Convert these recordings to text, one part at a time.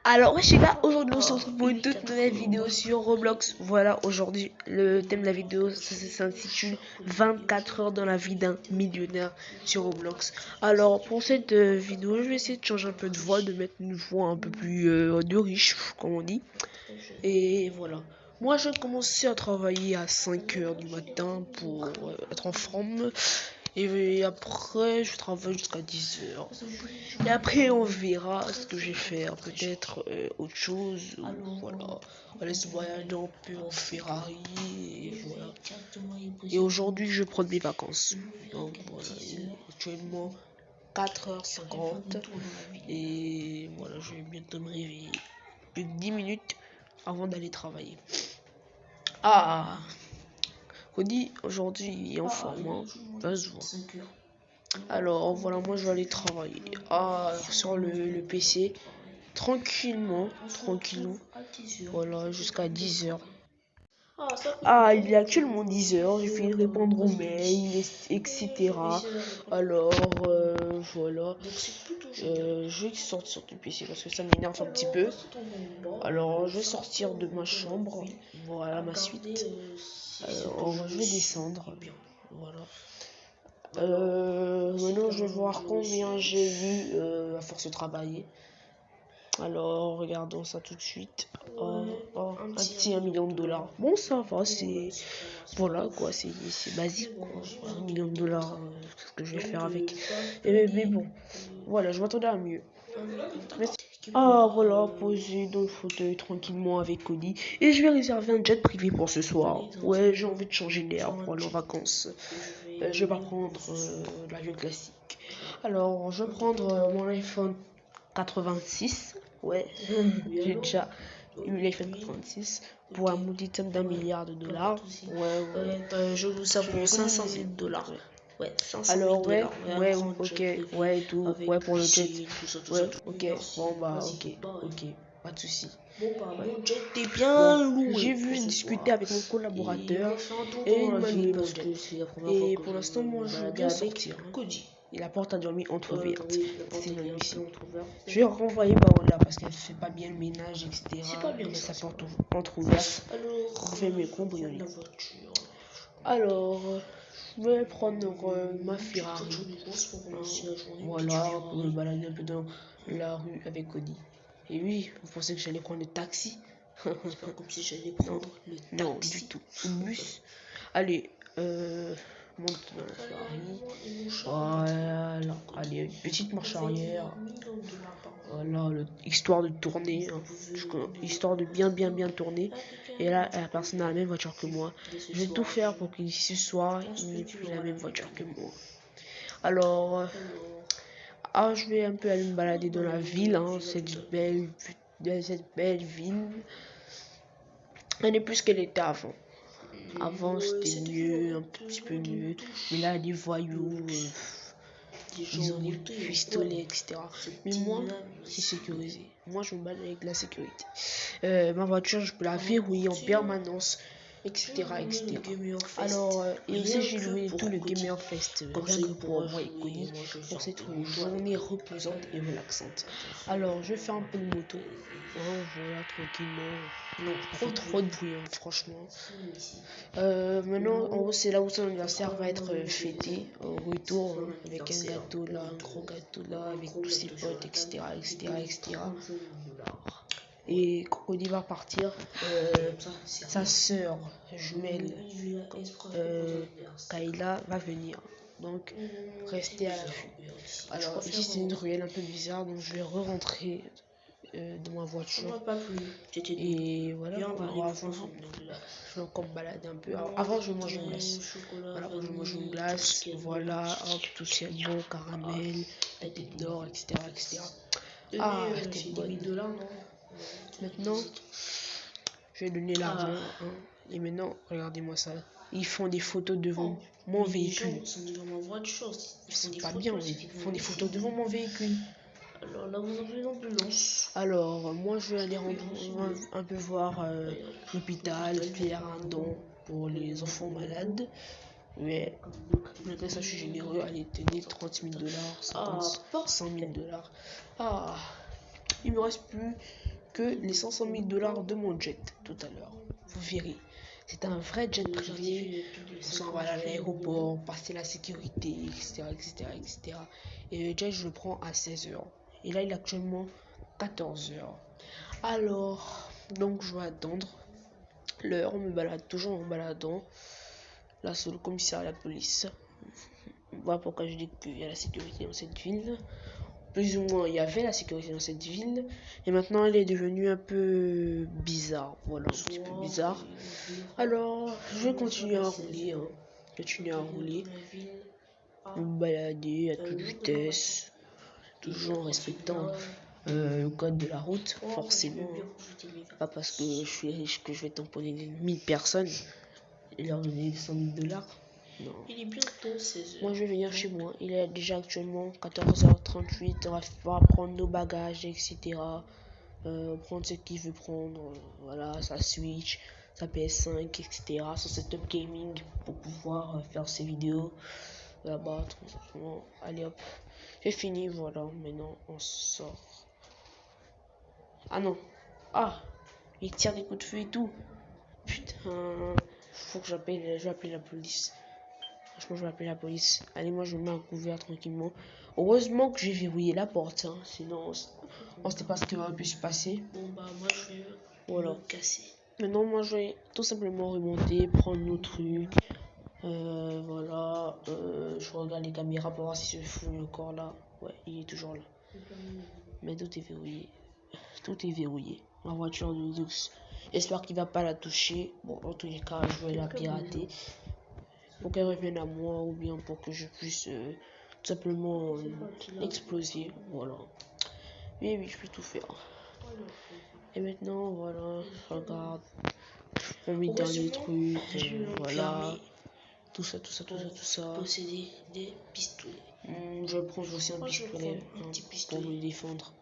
Alors ouais, je sais pas, aujourd'hui on se retrouve pour une toute nouvelle vidéo sur Roblox. Voilà, aujourd'hui le thème de la vidéo s'intitule 24 heures dans la vie d'un millionnaire sur Roblox. Alors pour cette vidéo, je vais essayer de changer un peu de voix, de mettre une voix un peu plus de riche, comme on dit. Et voilà. Moi, je commençais à travailler à 5 heures du matin pour être en forme. Et après, je travaille jusqu'à 10 heures. Et après, on verra ce que je vais faire. Peut-être autre chose. Voilà. On va aller se voyager un peu en Ferrari. Et voilà. Et aujourd'hui, je prends mes vacances. Donc voilà. Actuellement, 4h50. Et voilà, je vais bientôt me réveiller. Plus que 10 minutes avant d'aller travailler. Ah, Cody, aujourd'hui, il est en forme, hein. Ça se voit. Alors, voilà, moi, je vais aller travailler. Sur le PC, tranquillement. Voilà, jusqu'à 10 heures. Il est actuellement 10 heures. J'ai fini de répondre aux mails, etc. Alors, voilà. Je vais sortir du PC parce que ça m'énerve un petit peu. Alors, je vais sortir de ma chambre. Voilà ma suite. Alors, je vais descendre. Voilà. Maintenant, je vais voir combien j'ai eu à force de travailler. Alors, regardons ça tout de suite. Un petit 1 million de dollars. Bon, ça va, c'est. Voilà quoi, c'est basique quoi. 1 million de dollars, qu'est-ce que je vais faire avec. Mais bon, voilà, je m'attendais à mieux. Merci. Voilà, posé dans le fauteuil tranquillement avec Cody. Et je vais réserver un jet privé pour ce soir. Ouais, j'ai envie de changer d'air pour aller en vacances. Je vais pas prendre l'avion classique. Alors, je vais prendre mon iPhone 86. Ouais, j'ai déjà eu l'iPhone 86 pour un maudit somme d'1 milliard de dollars. Ouais. Je loue ça pour 500 000 dollars. Ouais, 500 000 dollars. Ouais, ok, ouais, et tout. Ouais, pour le jet. Ouais, ok, bon, bah, ok, pas de soucis. Mon jet est bien loué. J'ai vu discuter avec mon collaborateur et il m'a dit parce que c'est la première fois. Et pour l'instant, moi, je veux bien sortir. Cody. Et la porte a dormi entrouverte. C'est inadmissible. Je vais renvoyer Paola parce qu'elle fait pas bien le ménage, etc. C'est pas bien sa porte entrouverte. Alors, on fait mes cambriolés. Alors, je vais prendre ma Ferrari. Voilà, pour me balader un peu dans la rue avec Cody. Et oui, vous pensez que j'allais prendre le taxi? C'est pas comme si j'allais prendre le taxi. Non, du tout. Le bus. Allez, monte dans la Ferrari. Voilà. Allez, une petite marche arrière. Voilà, histoire de tourner. Hein. Histoire de bien tourner. Et là, la personne a la même voiture que moi. Je vais tout faire pour qu'ici ce soir, il n'ait plus la même voiture que moi. Alors, je vais un peu aller me balader dans la ville, hein, cette belle ville. Elle n'est plus ce qu'elle était avant. Avant, c'était mieux, un petit peu mieux. Mais là, les voyous, ils ont des pistolets, etc. Mais moi, c'est sécurisé. Moi, je me balade avec la sécurité. Ma voiture, je peux la verrouiller en permanence, etc. Alors, et aussi, j'ai loué tout le Gamer Fest, rien que pour moi et Connie, pour cette journée reposante et relaxante. Alors, je vais faire un peu de moto. Voilà, tranquillement. Non, pas trop de bruit, hein, franchement. Maintenant, en gros, c'est là où son anniversaire va être fêté au retour, hein, avec un gâteau là, un gros gâteau là, avec tous ses potes, etc. Et Cody va partir. Sa sœur jumelle, Kayla, va venir. Donc, restez à l'affût. Alors, ici, c'est une ruelle un peu bizarre, donc je vais re-rentrer dans ma voiture. Et voilà, je vais encore me balader un peu. Alors, avant, je mange une glace. Voilà, je mange une glace. Voilà, hop, tout ce qui est bon, caramel, la tête d'or, etc. T'es bonne. Maintenant, je vais donner l'argent. Hein. Et maintenant, regardez-moi ça. Ils font des photos devant mon véhicule. C'est pas bien, ils font des photos devant mon véhicule. Alors là, vous avez l'ambulance. Alors, moi, je vais aller un peu voir l'hôpital, faire un don pour les enfants malades. Mais, malgré ça, je suis généreux. Allez, tenez 30 000 dollars, 100 000 dollars. Il me reste plus que les 500 000 $ de mon jet tout à l'heure. Vous verrez. C'est un vrai jet privé. On s'en va à l'aéroport, passer la sécurité, etc., etc., etc. Et le jet, je le prends à 16h. Et là, il est actuellement 14h. Alors, donc, je vais attendre l'heure. On me balade toujours en baladant. Là, c'est le commissariat à la police. Voilà pourquoi je dis qu'il y a la sécurité dans cette ville. Plus ou moins, il y avait la sécurité dans cette ville. Et maintenant, elle est devenue un peu bizarre. Voilà, un petit peu bizarre. Alors, je vais continuer à rouler. Continuer à rouler. Me balader à toute vitesse. Toujours en respectant le code de la route, forcément. Pas parce que je suis riche que je vais tamponner 1000 personnes et leur donner 100 000 $. Non. Il est bientôt 16h. Moi, je vais venir chez moi. Il est déjà actuellement 14h38. On va prendre nos bagages, etc. Prendre ce qu'il veut prendre. Voilà, sa Switch, sa PS5, etc. Son setup gaming pour pouvoir faire ses vidéos là-bas, tout simplement. Allez hop, j'ai fini. Voilà, maintenant on sort. Ah non, il tire des coups de feu et tout. Putain, faut que je vais appeler la police. Franchement, je vais appeler la police. Allez, moi, je me mets un couvert tranquillement. Heureusement que j'ai verrouillé la porte. Sinon, on sait pas ce qui aurait pu se passer. Bon, bah, moi, je vais me casser. Maintenant, moi, je vais tout simplement remonter, prendre nos trucs. Voilà. Je regarde les caméras pour voir si je fous encore là. Ouais, il est toujours là. Mais tout est verrouillé. Tout est verrouillé. Ma voiture de luxe. J'espère qu'il va pas la toucher. Bon, en tous les cas, je vais la pirater. Pour qu'elle revienne à moi ou bien pour que je puisse tout simplement exploser. Voilà. Oui, je peux tout faire. Et maintenant, voilà, je regarde. Je prends mes derniers trucs. Voilà. Tout ça. Posséder des pistolets. Je vais prendre aussi un pistolet pour me défendre.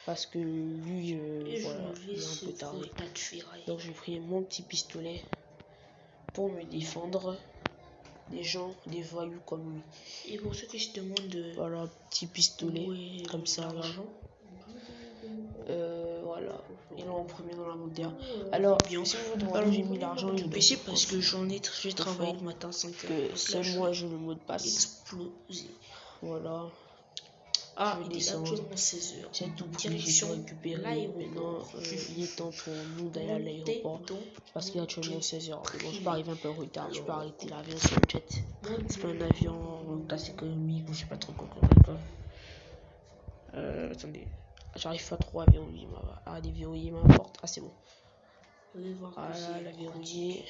Parce que lui, voilà, il est un peu taré. Donc j'ai pris mon petit pistolet pour me défendre des gens, des voyous comme lui. Et pour ceux qui se demandent voilà, petit pistolet comme ça là. Voilà, ils l'ont en premier dans l'inventaire. Alors, bien si vous demandez où j'ai mis l'argent, c'est parce que j'ai travaillé le matin 5 heures. Que seul moi j'ai le mot de passe. Explosé. Voilà. Il est actuellement 16h. J'ai tout pris, j'ai tout récupéré. Maintenant, il est temps pour nous d'aller à l'aéroport. Parce qu'il est actuellement 16h. Bon, je peux arriver un peu en retard. Je peux arrêter l'avion, c'est un jet. C'est pas un avion classe économique ou je sais pas trop quoi. Attendez. J'arrive pas trop à déverrouiller ma porte. Ah, c'est bon. Voilà, la verrouiller.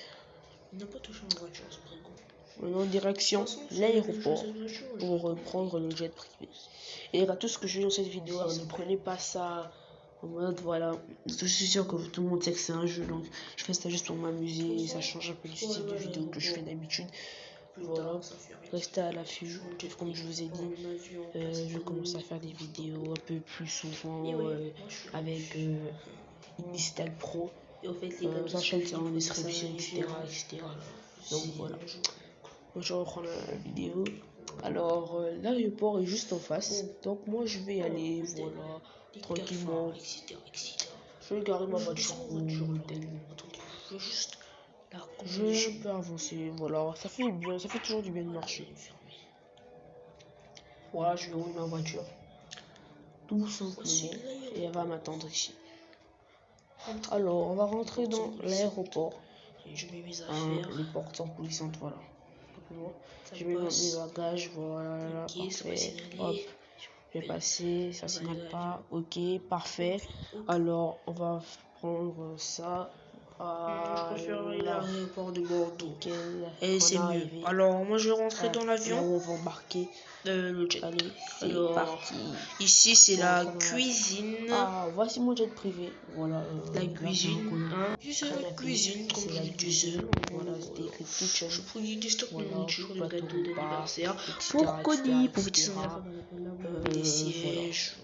Il n'a pas touché ma voiture, ce brigands. Maintenant, direction l'aéroport pour reprendre le jet privé. Et là, tout ce que je dis dans cette vidéo, ne prenez pas ça en mode voilà. Je suis sûr que tout le monde sait que c'est un jeu, donc je fais ça juste pour m'amuser. Ça change un peu du style de vidéo que je fais d'habitude. Voilà, restez à l'affût, comme je vous ai dit. Je commence à faire des vidéos un peu plus souvent avec Install Pro. La chaîne c'est en description, etc. Donc voilà. Moi je reprends la vidéo. Alors l'aéroport est juste en face. Donc moi je vais aller voilà tranquillement. Je vais garer ma voiture. Je peux avancer. Voilà, ça fait bien, ça fait toujours du bien de marcher. Voilà, je vais rouler ma voiture. Tout simplement. Et elle va m'attendre ici. Alors, on va rentrer dans l'aéroport. Je mets mes affaires. Les portes sont coulissantes, voilà. Je mets mes bagages, voilà, parfait. Hop, je vais passer, ça signale pas. Ok, parfait. Alors, on va prendre ça. Je préfère l'aéroport de Bordeaux. Et c'est mieux. Alors, moi, je vais rentrer dans l'avion. On va embarquer. Le jet. Allez, c'est parti. Ici, c'est la cuisine. Voici mon jet privé. Voilà. La cuisine. C'est la cuisine, comme je le disais. Voilà, c'était écrit tout. Je prenais des stocks de nourriture, le gâteau de d'anniversaire. Pour Cody, pour fêter son anniversaire, des sièges.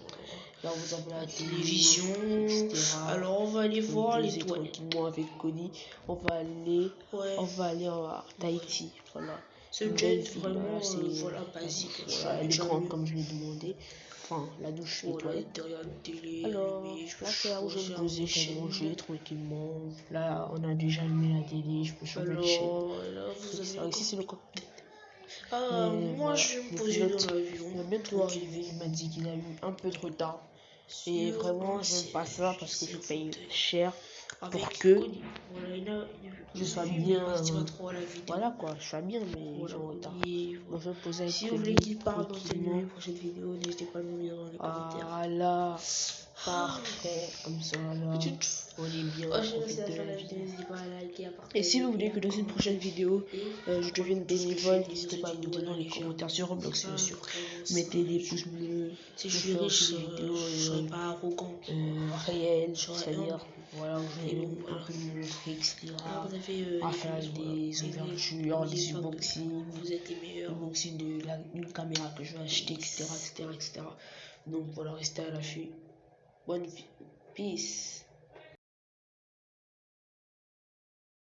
Là, vous avez la télévision, etc. Alors, on va aller voir les toilettes. Tranquillement avec Cody. On va aller à Tahiti. Voilà. Ce jet, vraiment, voilà, basique. Elle est grande comme je l'ai demandé. enfin la douche, les Voilà, toilettes. derrière la télé, Alors, allumé, je peux là c'est là où je vais me choisir poser mes pour chaînes. manger tranquillement. Là on a déjà allumé la télé, je peux changer de chaîne. Alors, là, vous avez Ça, ici c'est le cockpit. Ah, Mais moi voilà, je vais me le poser dans pilote, l'avion. il va bientôt arriver, il m'a dit qu'il a eu un peu trop tard. Et Sur vraiment, un j'aime pas ça parce que je paye cher pour avec que Cody. Voilà, je sois il bien. partira trop à la vidéo. Voilà quoi, je sois bien, mais Voilà, ils sont en retard. Cody, Bon, je vais me poser avec si vous voulez Cody qu'il parle dans une tranquillement. prochaine vidéo, n'hésitez pas à me dire dans les commentaires. Voilà, parfait, comme ça là, on est bien, on profite de la vie. N'hésitez pas à liker, à partager. Et si vous voulez que dans une prochaine vidéo, je devienne bénévole, n'hésitez pas à me dire dans les commentaires sur Roblox, bien sûr. Mettez des pouces bleus. Si je suis riche, je serai pas arrogant. Réel, c'est-à-dire, voilà, je vais voilà. un peu me montrer, etc. Ah, vous avez À faire des ouvertures, des unboxings, vous êtes les meilleurs. unboxing d'une caméra que je vais acheter, etc., etc., etc. Donc voilà, restez à l'affût. Bonne peace.